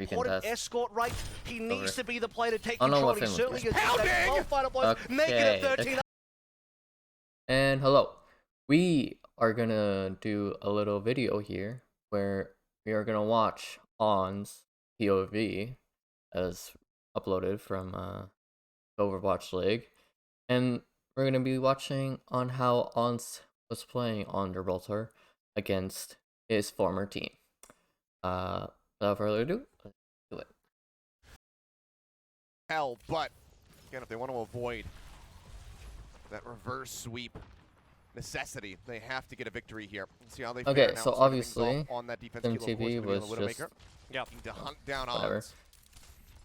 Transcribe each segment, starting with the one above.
important escort right. He needs to be the player to take I don't know control. what He Finn certainly was is. pounding! Final boys, making it 13. And hello, we are gonna do a little video here where we are gonna watch On's POV as uploaded from Overwatch League, and we're gonna be watching on how Ons was playing on Gibraltar against his former team. Without further ado, let's do it. But again, if they want to avoid that reverse sweep necessity, they have to get a victory here. Let's see how they Okay, fare now. so obviously, on that defense, MTV was just looking to hunt down whatever. Ons.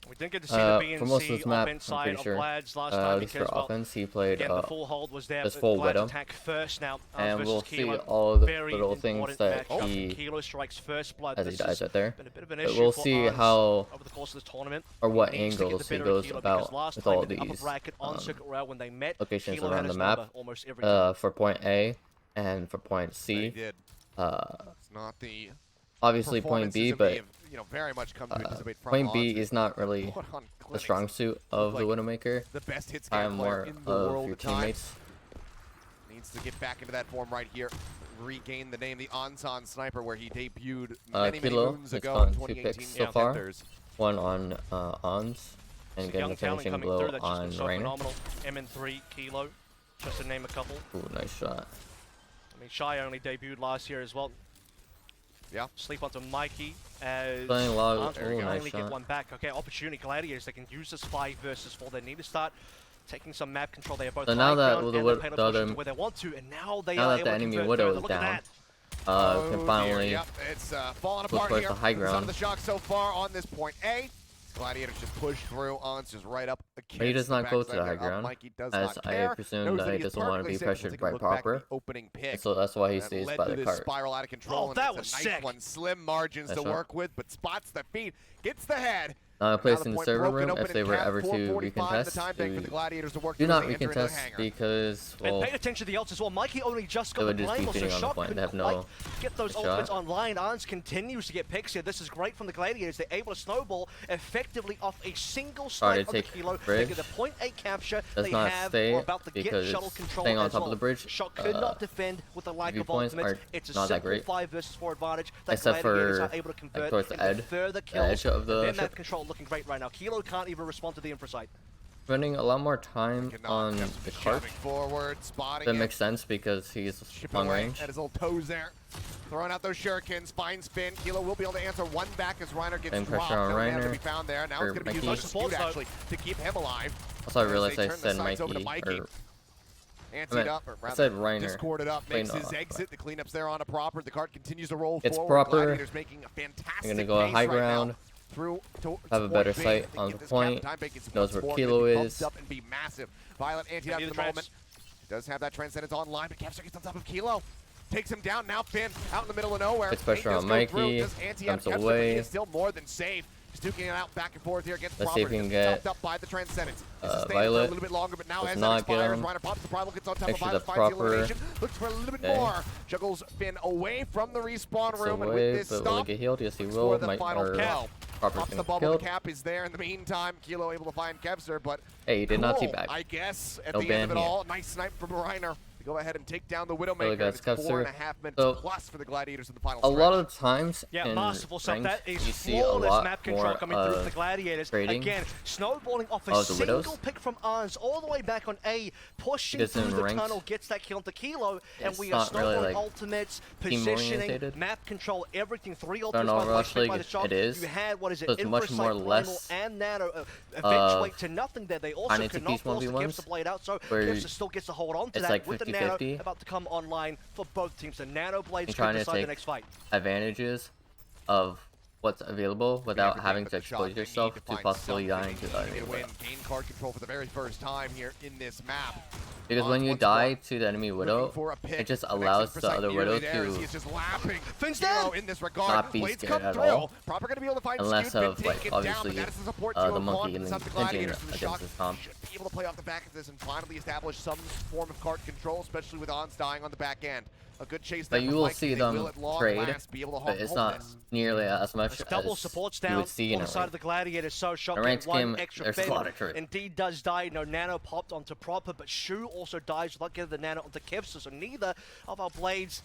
We didn't get to see the for most of BNC this map, offense I'm side pretty of sure. Vlad's last At time least because, for well, offense, he played again, the full hold was there, just but full Vlad's Widow. attack first now. And we'll versus see Kilo. all the Very little things important that matchup. he, Kilo strikes first blood. as he This dies has right there. been a bit of an But issue we'll for see Ons how, over the course of this tournament. or what He needs to get angles the he better of goes Kilo about because last with time all in the upper these bracket on Circuit Rail when they met, locations Kilo around had the his map, number almost every time. for point A and for point C. They did. It's not the Obviously point B, but very much come to anticipate from point Ons. B is not really Put on the clinics. strong suit of the Like Widowmaker. the best hit I scan am player more in the of world your at times. teammates. Needs to get back into that form right here. Regain the name, the Onsan Sniper, where he debuted many Kilo moons has ago gotten in 2 2018. picks so far. Panthers. One on Ons, and getting a Young talent finishing coming blow through, that's just on been so Rainer. phenomenal. MN3, Kilo, just to name a couple. Ooh, nice shot. I mean, Shy only debuted last year as well. Yeah. Sleep onto Mikey as Playing a lot of- Ons will ooh, nice only get shot. one back. Okay, opportunity Gladiators. They can use this 5 versus 4. They need to start taking some map control. They are both So now high that ground the and Wid- the payload the pushing other- to where they want to, and now they now are that able the to enemy convert Widow further. is Look at down, that. can finally Yep, it's falling flip apart towards here. the high Some ground. of the shock so far on this point A. Gladiators just push through. Ons just right up against But he does the not go to backside the high there. ground, Mikey does as not I care. presume Knows that he is doesn't want to perfectly be safe. We'll pressured take a by look back at proper, the opening pick. and so that's why he That stays led by to the this cart. spiral out of control. Oh, and that it's was a nice sick. one. Slim margins Nice to shot. work with, but spots the feet, gets the head. Now placed the in the point server broken room, open if they and were capped. ever to 4:45 the time bank for the recontest, Gladiators to work do through not as they enter into the recontest hangar. because, And well, pay attention to the ults as well. Mikey only just they got would the just be blame, so feeding on the Shock point. They couldn't have quite no get those shot. ultimates online. Arns continues to get picks here. This is great from the Gladiators. They're able to snowball effectively off a single Try to strike on the take Kilo. They bridge. get the point 8 capture. Does they not have stay or about to get because shuttle control staying on as top well. of the bridge, Shock could not defend with the lack of viewpoints ultimates. are It's a not that simple great. 5 versus 4 advantage that Except Gladiators for, are able to convert towards the into edge, further kills. edge of the Their ship. map control looking great right now. Kilo can't even respond to the infra site. Spending a lot more time on the cart. Forward, spotting That it. makes sense because he's Chipping long away range. at his little toes there. Throwing out those shurikens, fine spin. Kilo will be able to answer one back as Reiner gets Same dropped. pressure on No man to Reiner, be found there. Now or it's going to be used Mikey. as a scoot actually to keep him alive. Also, I As realized they I turn the said sights over to Mikey, or Anteed up, or I rather said Reiner. discorded up, Plain makes his off, exit. The cleanups there on a proper. The cart continues to roll It's forward. proper. Gladiators making a fantastic I'm gonna go pace high right ground. now. Through Have a better towards B. sight They on get the this point, cap, time bank gets knows once where more Kilo gonna be pumped is. up and be massive. Violent anti out Need at the the moment. Does have that transcendence online, but Capster gets on top of Kilo. Takes him down. Now Finn out in the middle of nowhere. Gets pressure Nate on does go through, Mikey, does anti out jumps Capster, but away. he is still more than safe. He's duking it out back and forth here against Let's see if Proper. he can Chopped get, up by the transcendence. It's sustained for Violet. a little bit longer, but now Does as that not get expires, him. Reiner pops the primal, gets on top Makes of sure Violet, the finds the proper elimination. Looks for a little bit more. Juggles Finn away from the respawn It's room, and away, with this but will he stop, get healed? Yes, he looks will. for the Might, final or kill. Proper's Pops the gonna bubble, kill. the cap is there. In the meantime, Kilo able to find Kevster, but Hey, he did not cool, teabag. I guess at No the end of ban it here. all, nice snipe from Reiner to go ahead and take down the Widowmaker. Really It's guys, Kevster. 4.5 minutes So, plus for the Gladiators in the final A stretch. lot of times Yeah, in masterful stuff. ranked, That is you see a flawless lot map control more coming through from the Gladiators. trading Again, snowballing off a of the single Widows. pick from Arns all the way back on A, pushing Because through in the ranked, tunnel, gets that kill onto Kilo, and it's we are not really, snowballing like, ultimates, team-orientated. positioning, map control, everything. 3 in ultimates by the way, Overwatch straight by League, the shot. it is. You had, what is it, So it's much Infrasight, more Primal, less and Nano eventuate to nothing there. They also tiny could two-piece not force the 1v1s, Kevster blade out, so where Kevster still gets to hold on to it's that like with the Nano 50-50. about to come online for both teams. The Nano blades And could trying to decide the take next fight. advantages of what's available without having to Everything but the shot. expose They need yourself to to find possibly something. dying to They need enemy to win, Widow. gain card control for the very first time here in this map. Because when you Once die more, to the enemy looking Widow, for a pick. it just The next allows the Infrasight other nearly Widow there as to He's just laughing. Finn's Kilo dead. in this regard. not be Blades scared come at through. all. Proper going to be able to find Unless Scoot, of, been like, taken down, but obviously, that is the support the to monkey It's up to hinging Gladiators for the against Shock. his comp. Should be able to play off the back of this and finally establish some form of card control, especially with Ons dying on the back end. A good chase But there you from will Mikey. see They them will at long trade, last be able to but it's hold not this. nearly as much There's double as supports you down would see on in the a side ranked. of the Gladiators. So Shock In a getting ranked one game, extra there's a fend. lot of trade. Indeed does die. No Nano popped onto Proper, but Shu also dies without getting the Nano onto Kevster. So neither of our blades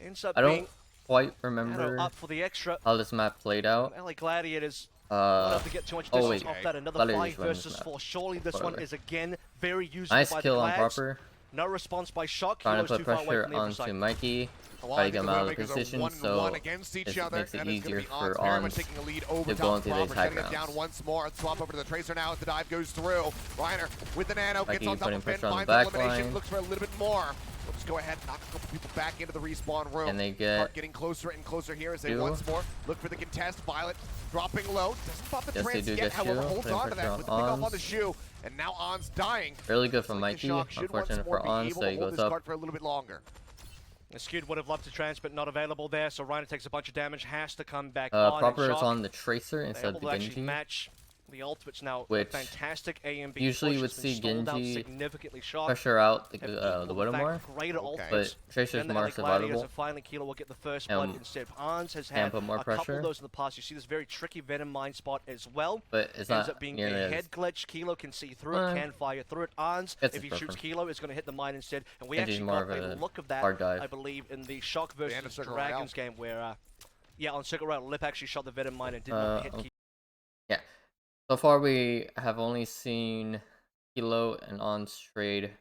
ends up I being don't quite Nano remember up for the extra. how this map played out. LA Gladiators don't have to get too much distance wait. off that. Another Gladiators 5 won this versus map. 4. Surely this Spoiler. one is again very useful Nice by kill the on Glads. Proper. No response by Shock. Trying to Kilo's put too far away pressure from the onto side. Mikey. Well, Try I to get think him the out of Widowmakers are position, 1-1 so against each it other, makes it and it's easier going to be Ons for Merriman Ons taking a lead over to go top into Proper, these high getting it down grounds. once more. Swap over to the Tracer now as the dive goes through. Reiner with the Nano, Mikey gets on top putting of Finn, pressure on the finds back elimination, line. looks for a little bit more. We'll just go ahead and knock a couple people back into the respawn room. And they get Start getting closer and closer here as they Shu. once more look for the contest. Violet dropping low, doesn't pop the Yes, they trance do yet, get however Shu, holds putting on to pressure that on with the pick off on Ons. the Shu. And now Ons dying. Really good from Like the Mikey. Shock should once Unfortunate more for be Ons, able so to he hold goes this up. card for a little bit longer. Skewed would have loved to trans, but not available there, so Reiner takes a bunch of damage, has to come back on. Proper and is Shock on the Tracer instead able of to the actually Genji. match the ultimates now. Which Fantastic A and B usually push you would has been see stalled out Genji significantly. Shock pressure out the have equal, Widow in fact, more, greater Okay. ultimates but Tracer's than the more LA Gladiators, survivable. and finally Kilo will get the first blood instead. Hans has and had put more a couple pressure. of those in the past. You see this very tricky Venom mine spot as well. But it's Ends not up being nearly a as head glitch. Kilo can see through it, can fire through it. Hans, It's if he his shoots preference. Kilo, is going to hit the mine instead. And we Genji's actually more got of a a look of that, hard dive. I believe, in the Shock end of versus Circle Dragons Royale. game where, yeah, on Circle Royale, Lip actually shot the Venom mine and did not hit Kilo. Yeah. So far, we have only seen Kilo and Ons trade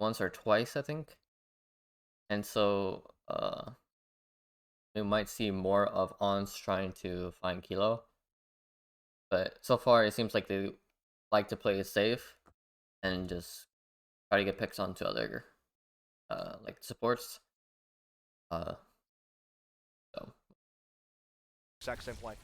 once or twice, I think. And so, we might see more of Ons trying to find Kilo. But so far, it seems like they like to play it safe and just try to get picks onto other, like supports. So. Exact same play.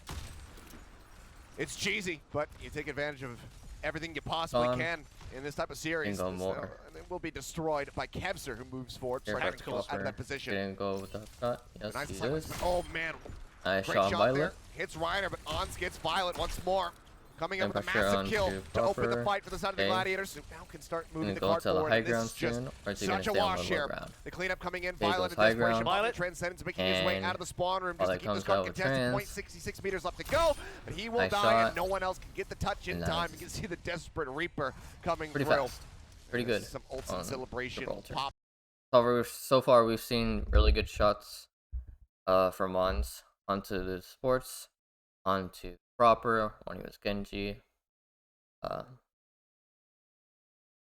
It's cheesy, but you take advantage of everything you possibly can in this type of series. Go more. And it will be destroyed by Kevzer, who moves forward, Here, trying to Tactical out of that position. Didn't go with the shot. Yes, Nice he silence. does. Oh man, Nice great shot, shot Violet. there. Hits Reiner, but Ons gets Violet once more. Coming And up with a pressure massive onto kill to open the Proper. fight for the side of the Okay. Gladiators, who now can start moving the Go card to the forward. high And this ground is just soon, or is he gonna such a stay on wash the low here. ground? The cleanup coming in, Okay, Violet goes in high desperation. ground. Violet transcendence making his way And out of the spawn room just to Violet keep this comes card out with contested. trans. 0.66 meters left to go, but he will Nice die, shot. and no one else can get the touch in And time. You nice. can see the desperate Reaper coming Pretty through. fast. Pretty There's good Some ultimate on celebration Gibraltar. pop. So far, we've seen really good shots from Ons onto the sports, onto Proper when he was Genji. The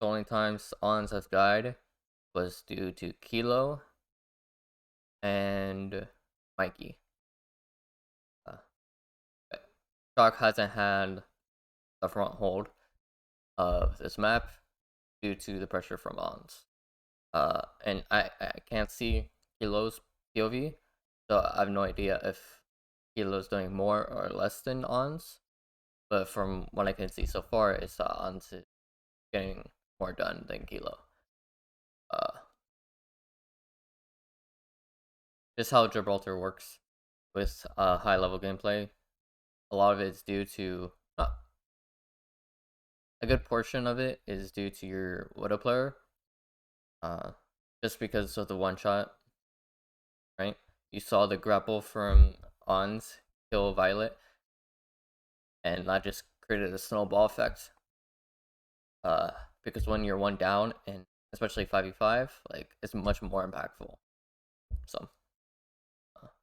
only times Ons has died was due to Kilo and Mikey. Shock hasn't had the front hold of this map due to the pressure from Ons. And I can't see Kilo's POV, so I have no idea if Kilo's doing more or less than Ons. But from what I can see so far, it's Ons is getting more done than Kilo. Just how Gibraltar works with high level gameplay. A lot of it's due to a good portion of it is due to your Widow player. Just because of the one shot, right? You saw the grapple from Ons kill Violet, and that just created a snowball effect. Because when you're one down, and especially 5v5, like it's much more impactful. So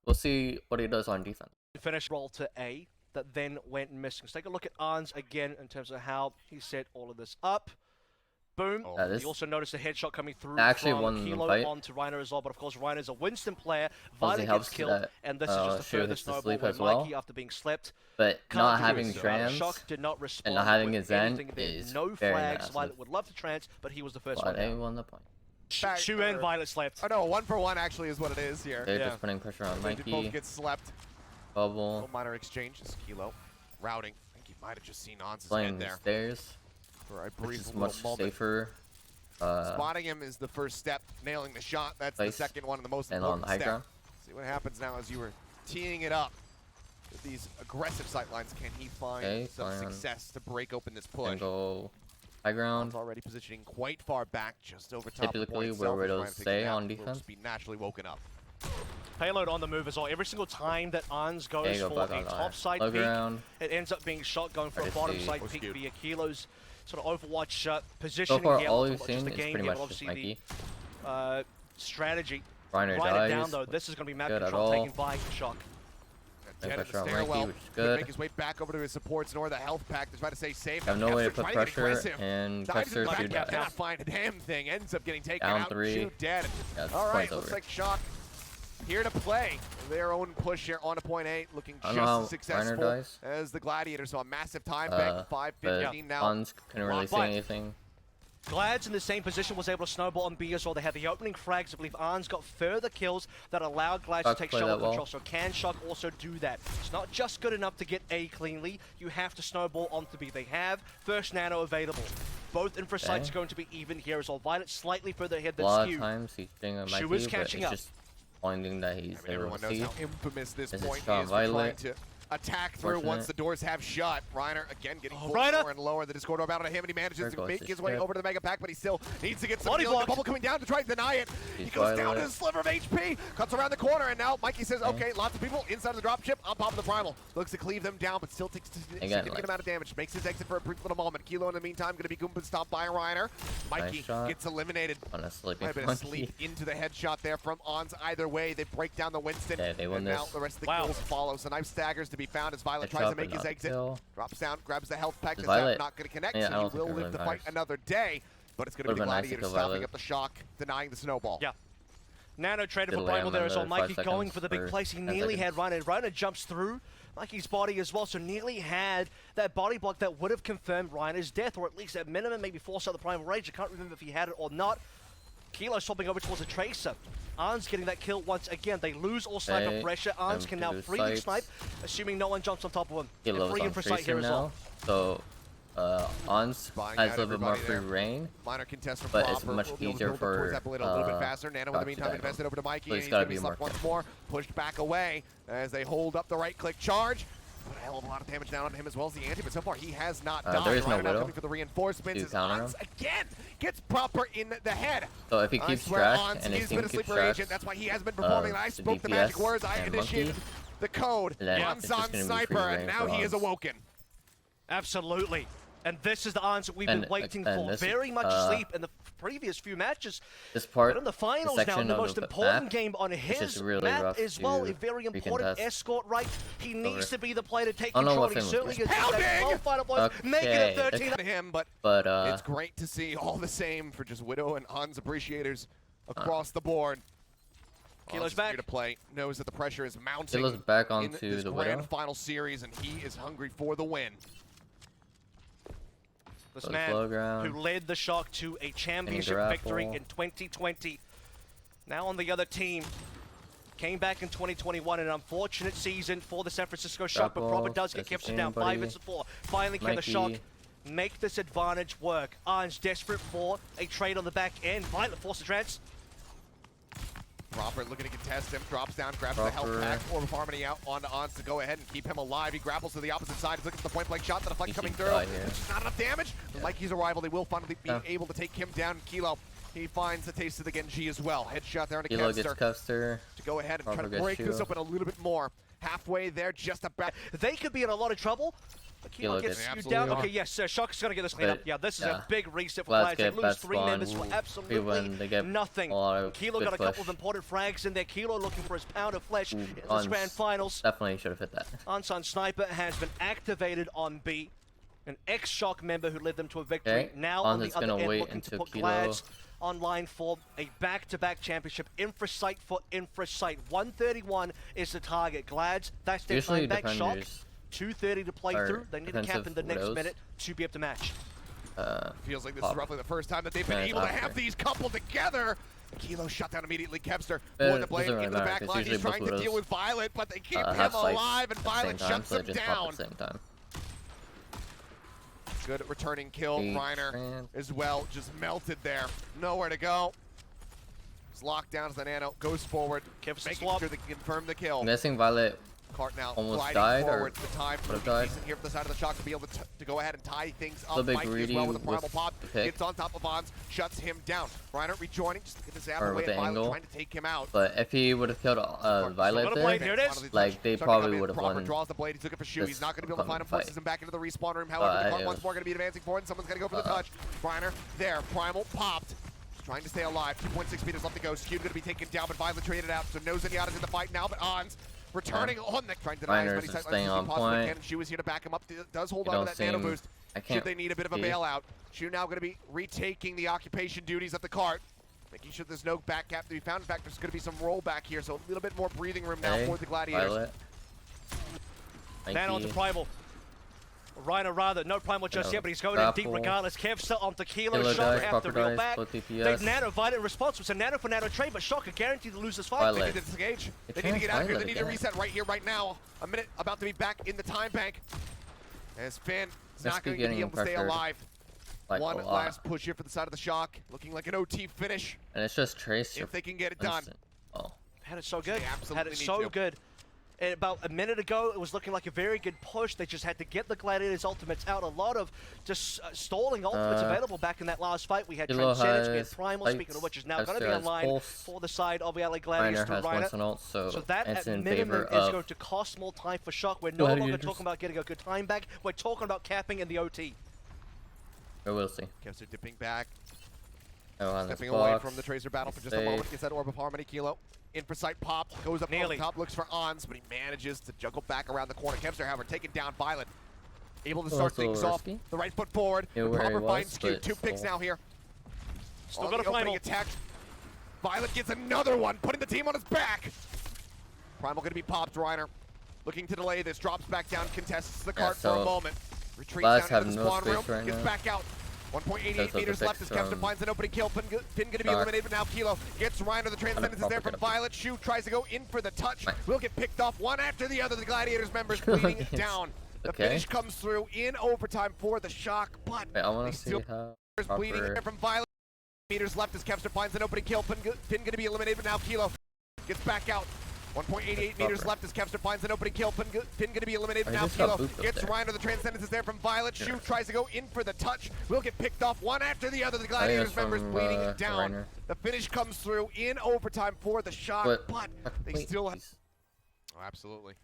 we'll see what he does on defense. Finish roll to A that then went missing. So take a look at Arns again in terms of how he set all of this up. Boom. You also noticed a headshot coming through from Kilo onto Reiner as well, but of course Reiner's a Winston player. Violet gets killed, and this is just a further snowball where Mikey, after being slept, but not having trans Shock did not respond and not having his anything end there. is no very flags. massive. Violet would love to trans, but he was the first But one they down. won the point. Shu and Violet slept. Oh no, 1-for-1 actually is what it is here. They're just putting pressure on They did Mikey. both get slept. Bubble. Little minor exchange. This Kilo routing. I think he might have just seen Ons' Playing head there stairs, for a which brief is little much moment. safer. Spotting him is the first step. Nailing the shot, that's the second one and the most and on important the high step. ground. See what happens now as you were teeing it up. With these aggressive sightlines, can he find some success to break open this push? And go high ground. Already positioning quite far back, just over top. Typically where Widows stay on defense. Be naturally woken up. Payload on the move as well. Every single time that Ans goes for a top side peek, it ends up being shot going for a bottom side peek via Kilo's sort of Overwatch positioning. So far, here. all you've seen the is game pretty here, much just Mikey. The strategy. Reiner Write dies. it down though. This is going to be map Good control taken by Shock. No pressure on Mikey, which is good. Make his way back over to his supports nor the health pack to try to stay safe. Have no way to put pressure, and Kester do that. cannot find a damn thing. Ends up getting taken Down out. 3. Shoot dead. Yeah, all right, over. looks like Shock here to play their own push here on a point 8, looking just as successful as the Gladiator. So a massive time bank, 5:15 now. Hans couldn't really see anything. Glad's in the same position, was able to snowball on B as well. They had the opening frags. I believe Arns got further kills that allowed Glad to take shovel control. So can Shock also do that? It's not just good enough to get A cleanly. You have to snowball onto B. They have first nano available. Both infra sites are going to be even here as well. Violet slightly further ahead than Skew. A lot of times he's doing a Mikey, but it's just pointing that he's able to see. Everyone knows how infamous this is point is for trying to attack through once the doors have shut. Reiner again getting lower and lower. The Discord orb out on him, and he manages to make his way over to the Mega Pack, but he still needs to get some healing. The bubble coming down to try and deny it. He goes down to the sliver of HP, cuts around the corner, and now Mikey says, okay, lots of people inside of the dropship, on top of the Primal. Looks to cleave them down, but still takes a significant amount of damage. Makes his exit for a brief little moment. Kilo in the meantime going to be Goomba stopped by Reiner. Mikey gets eliminated. On a sleeping Might have been a sleep into the headshot there from Ons. Either way, they break down the Winston, and now the rest of the kills follow. So nice staggers to be found as Violet tries to make his exit. Drops down, grabs the health pack. That's not going to connect, so he will live to fight another day. But it's going to be the Gladiator stopping up the Shock, denying the snowball. Yeah. Nano traded for Primal there as well. Mikey going for the big place. He nearly had Reiner. Reiner jumps through Mikey's body as well, so nearly had that body block that would have confirmed Reiner's death, or at least at minimum maybe forced out the Primal Rage. I can't remember if he had it or not. Kilo swapping over towards a Tracer. Arns getting that kill once again. They lose all sniper pressure. Arns can now freely snipe, assuming no one jumps on top of him. Free and precise here as well. So, Arns has a little bit more free reign, Minor contest from but it's much easier for a little bit faster. Nano in the meantime invested over to Mikey, and he's going to be slept once more. Pushed back away as they hold up the right-click charge. Put a hell of a lot of damage down on him as well as the anti, but so far he has not died. There is no Widow. Coming for the reinforcements as Ons again gets proper in the head. So if he keeps track and his team keeps track, that's why he has been performing. I spoke the magic words. I initiated the code. On's sniper, and now he is awoken. Absolutely. And this is the answer we've been waiting for. Very much sleep in the previous few matches. This part, but in the finals now, the most important game on his map as well. A very important escort right. He needs to be the player to take control. He certainly is that final blows. Negative 13 to him, but it's great to see all the same for just Widow and Hans appreciators across the board. Kilo's back. Here to play. Knows that the pressure is mounting. Kilo's back onto in this the grand final series, and he is hungry for the win. This man who led the Shock to a championship victory in 2020. Now on the other team. Came back in 2021, an unfortunate season for the San Francisco Shock, but Proper does get kept down 5-4. Finally, can the Shock make this advantage work? Arns desperate for a trade on the back end. Violet forces trance. Proper looking to contest him, drops down, grabs the health pack, Orb of Harmony out onto Ons to go ahead and keep him alive. He grapples to the opposite side, he's looking for the point-blank shot, the deflect coming through. It's not enough damage. Mikey's arrival, they will finally be able to take him down. Kilo, he finds the taste of the Genji as well. Headshot there on Kilo gets Kester to go ahead and try to break this open a little bit more. Halfway there, just about. They could be in a lot of trouble. Kilo gets you down. Okay, yes, Shock's gonna get this clean up. Yeah, this is a big reset for Glad. They lose 3 members for absolutely nothing. Kilo got a couple of important frags in there. Kilo looking for his pound of flesh in this grand finals. Definitely should have hit that. Onsun Sniper has been activated on B. An ex-Shock member who led them to a victory. Now on the other end looking to put Glads online for a back-to-back championship. Infrasight for Infrasight. 131 is the target. Glads, that's their time back. Shock. 2:30 to play through. They need to cap in the next minute to be able to match. Feels like this is roughly the first time that they've been able to have these coupled together. Kilo shut down immediately. Kepster pouring the blade into the back line. He's trying to deal with Violet, but they keep him alive, and Violet shuts him down. Good returning kill. Reiner as well, just melted there. Nowhere to go. It's locked down as the Nano goes forward. Making sure they confirm the kill. I'm guessing Violet Cart now almost gliding died forward. or The time for Midseason here for the side of the Shock to be able to go ahead and tie things up. Mikey as well with the primal pop. Gets on top of Ons, shuts him down. Reiner rejoining, just get his zap away at Violet, trying to take him out. But if he would have killed Violet there, like they probably would have won. Draws the blade, he's looking for Shu. He's not going to be able to find him, forces him back into the respawn room. However, the Cart once more going to be advancing forward, and someone's going to go for the touch. Reiner there, primal popped. Trying to stay alive, 2.6 meters left to go. Skewed going to be taken down, but Violet traded out, so no Zenyatta's in the fight now, but Ons returning on the trying to deny as many times as he possibly can. Shu is here to back him up. Does hold on to that nano boost. Should they need a bit of a bailout. Shu now going to be retaking the occupation duties of the Cart, making sure there's no back cap to be found. In fact, there's going to be some rollback here, so a little bit more breathing room now for the Gladiators. Man onto Primal. Reiner rather, no Primal just yet, but he's going in deep regardless. Kev still onto Kilo, Shocker after reel back. They Nano Violet in response. It's a Nano for Nano trade, but Shocker guaranteed to lose this fight. They need to disengage. They need to get out of here. They need to reset right here, right now. A minute about to be back in the time bank. As Finn is not going to be able to stay alive. One last push here for the side of the Shock. Looking like an OT finish. And it's just Trace. If they can get it done. Oh. Had it so good. Had it so good. And about a minute ago, it was looking like a very good push. They just had to get the Gladiators ultimates out. A lot of just stalling ultimates available back in that last fight. We had Transcendence, we had Primal, speaking of which is now going to be online for the side of the LA Gladiators through Reiner. So that at minimum is going to cost more time for Shock. We're no longer talking about getting a good time back. We're talking about capping in the OT. We'll see. Kevster dipping back. Stepping away from the Tracer battle for just a moment. Gets that Orb of Harmony. Kilo in for sight pop. Goes up on the top. Looks for Ons, but he manages to juggle back around the corner. Kevster, however, taking down Violet. Able to start things off. The right foot forward. The proper fine skew. 2 picks now here. Still got a Primal attack. Violet gets another one, putting the team on his back. Primal going to be popped. Reiner looking to delay this. Drops back down. Contests the Cart for a moment. Retreats down into the spawn room. Gets back out. 1.88 meters left as Kevster finds an opening kill. Finn going to be eliminated, but now Kilo gets Reiner. The Transcendence is there from Violet. Shu tries to go in for the touch. Will get picked off one after the other. The Gladiators members bleeding down. The finish comes through in overtime for the Shock, but they still bleeding here from Violet. Meters left as Kevster finds an opening kill. Finn going to be eliminated, but now Kilo gets back out. 1.88 meters left as Kevster finds an opening kill. Finn going to be eliminated now. Kilo gets Reiner. The Transcendence is there from Violet. Shu tries to go in for the touch. Will get picked off one after the other. The Gladiators members bleeding down. Reiner. The finish comes through in overtime for the Shock, but they still have... Oh, absolutely.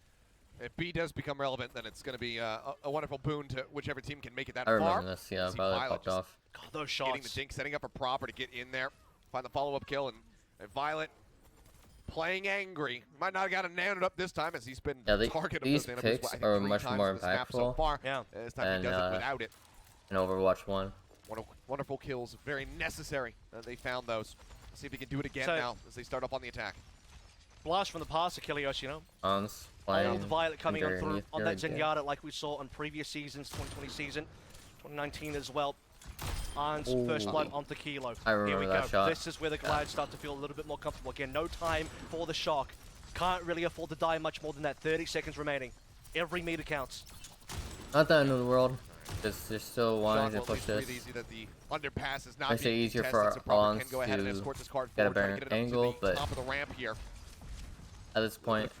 If B does become relevant, then it's going to be a wonderful boon to whichever team can make it that far. I remember this, yeah. Violet popped off. God, those shots. Getting the dink, setting up a proper to get in there. Find the follow-up kill, and Violet... playing angry. Might not have got a nanoed up this time as he's been targeted. These picks are much more impactful so far. This time he does it without it. In Overwatch 1. Wonderful kills, very necessary. They found those. Let's see if he can do it again now as they start up on the attack. Blast from the past, Achilles, you know. All the Violet coming on through on that Zenyatta like we saw on previous seasons, 2020 season, 2019 as well. Ons first blood onto Kilo. Here we go. Shot. This is where the Glad start to feel a little bit more comfortable. Again, no time for the Shock. Can't really afford to die much more than that. 30 seconds remaining. Every meter counts. Not the end of the world. There's still wanting to push this. Easy that the underpass is not makes it easier for Ons to get a better angle, but top of the ramp here. At this point,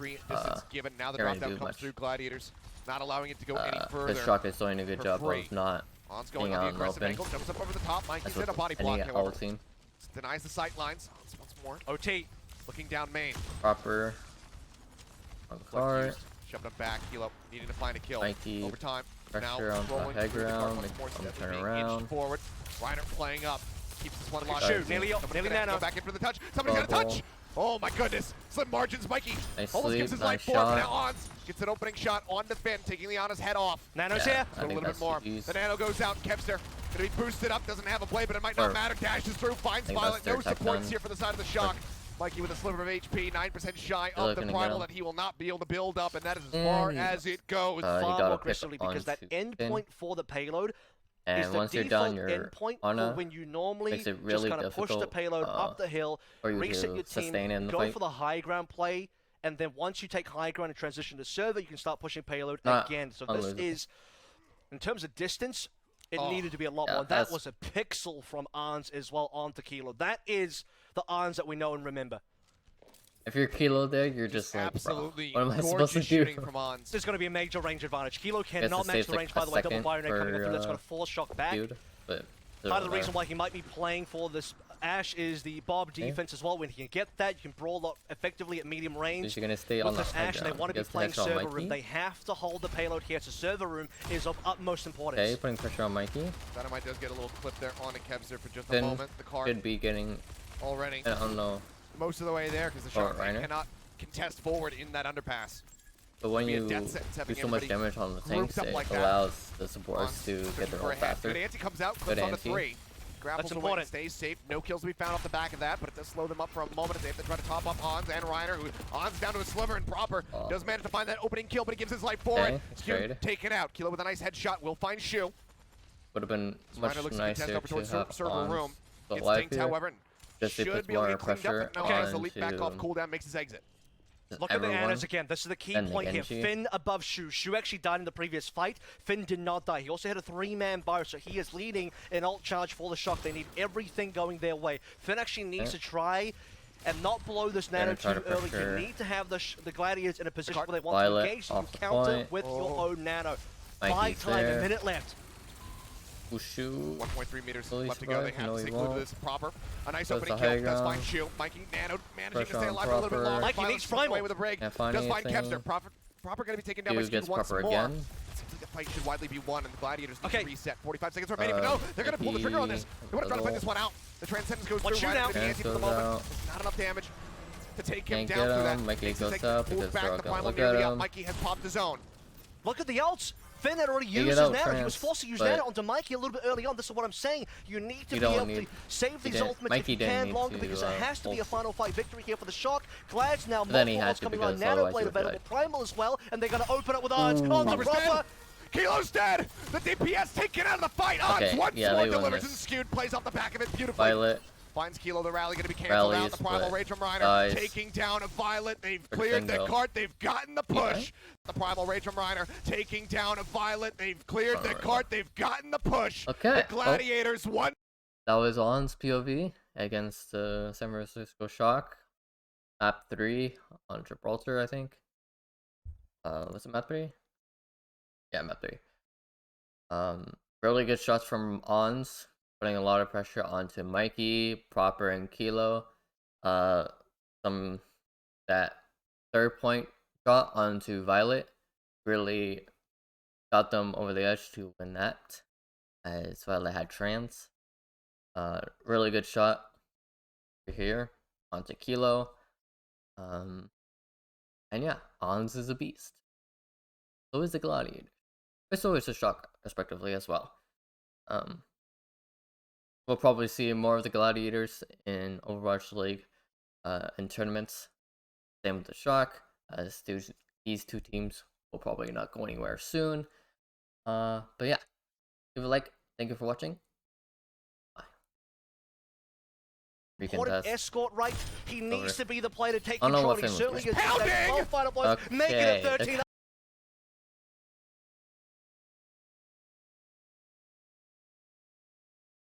given. Now the drop down comes through Gladiators, not allowing it to go any further. The Shock is doing a good job of not On's going on the aggressive angle, jumps up over the top. Mikey's in a body block, however. Denies the sight lines. Once more. OT. Looking down main. Proper. On the card. Shoved him back. Kilo needing to find a kill. Mikey. Over time. Pressure on the high ground. Turn around. Forward. Reiner playing up. Keeps this one locked. Shoot. Nearly nano. Go back in for the touch. Somebody's got a touch. Oh my goodness. Slim margins, Mikey. Almost gives his life for it. Now Ons gets an opening shot on the Finn, taking Liana's head off. Nano's here. So a little bit more. The Nano goes out. Kevster gonna be boosted up. Doesn't have a blade, but it might not matter. Dashes through. Finds Violet. No supports here for the side of the Shock. Mikey with a sliver of HP, 9% shy of the Primal that he will not be able to build up, and that is as far as it goes. Far more aggressively because that end point for the payload is the default endpoint for when you normally just kind of push the payload up the hill, reset your team, go for the high ground play, and then once you take high ground and transition to server, you can start pushing payload again. So this is, in terms of distance, it needed to be a lot more. That was a pixel from Ons as well onto Kilo. That is the Ons that we know and remember. If you're Kilo there, you're just like, absolutely bro, what am I supposed to do? From Ons. There's going to be a major range advantage. Kilo cannot match the range, by the way. Double Byron coming through. That's going to force shock back. But part of the reason why he might be playing for this Ashe is the Bob defense as well. When he can get that, you can brawl up effectively at medium range. You're gonna stay with on this the Ashe, they want to be playing server room. They have to hold the payload here. So server room is of utmost importance. Okay, putting pressure on Mikey. Dynamite does get a little clip there on the Kevzer for just a moment. The car should be getting already. I don't know. Most of the way there because the shot cannot contest forward in that underpass. But when you do so much damage on the tanks, it allows the supports to get their ult faster. Good anti comes out, clips on the 3. Grapples away, stays safe. No kills to be found off the back of that, but it does slow them up for a moment as they have to try to top up Ons and Reiner, who Ons down to a sliver and proper. Does manage to find that opening kill, but he gives his life for it. Skew taken out. Kilo with a nice headshot will find Shu. Would have been much nicer to have server room. Gets life here. However, just to put more pressure on the leap back off cooldown makes his exit. Look at the Anas again. This is the key point here. Finn above Shu. Shu actually died in the previous fight. Finn did not die. He also had a 3-man bar, so he is leading an ult charge for the shock. They need everything going their way. Finn actually needs to try and not blow this Nano too early. You need to have the Gladiators in a position where they want to engage and counter with your own Nano. Buy time, a minute left. Ushu. 1.3 meters left to go. They have to stay glued to this proper. A nice opening kill. Does find Shu. Mikey Nano managing to stay alive for a little bit longer. Mikey needs primal with a break. Does find Kevzer. Proper going to be taken down by Shu once more. Again. Seems like the fight should widely be won, and the Gladiators need to reset. 45 seconds remaining, but no, they're going to pull the trigger on this. They want to try to fight this one out. The Transcendence goes through right into the ante for the moment. Not enough damage to take him down through that. Mikey goes up because they're all going to look at him. Mikey has popped his own. Look at the ults. Finn had already used his Nano. He was forced to use Nano onto Mikey a little bit early on. This is what I'm saying. You need to be able to save these ultimates if you can longer because it has to be a final fight victory here for the shock. Glad's now multiple ults coming on. Nano blade available. Primal as well. And they're going to open up with Ons. Onto proper. Kilo's dead! The DPS taken out of the fight! Ons once more delivers and skewed, plays off the back of it beautifully. Violet. Finds Kilo, the rally gonna be canceled out. The Primal Rage from Reiner taking down a Violet. They've cleared the cart, they've gotten the push. The Primal Rage from Reiner taking down a Violet. They've cleared the cart, they've gotten the push. The Gladiators won. That was On's POV against San Francisco Shock. Map 3 on Gibraltar, I think. Was it map 3? Yeah, map 3. Really good shots from Ons. Putting a lot of pressure onto Mikey, Proper, and Kilo. That third point shot onto Violet really got them over the edge to win that. As Violet had trans. Really good shot here onto Kilo. And yeah, Ons is a beast. So is the Gladiator. So is the Shock, respectively, as well. We'll probably see more of the Gladiators in Overwatch League in tournaments. Same with the Shock, as these two teams will probably not go anywhere soon. But yeah, give a like. Thank you for watching. Bye. Important escort right. He needs to be the player to take control. He certainly is. Making it 13.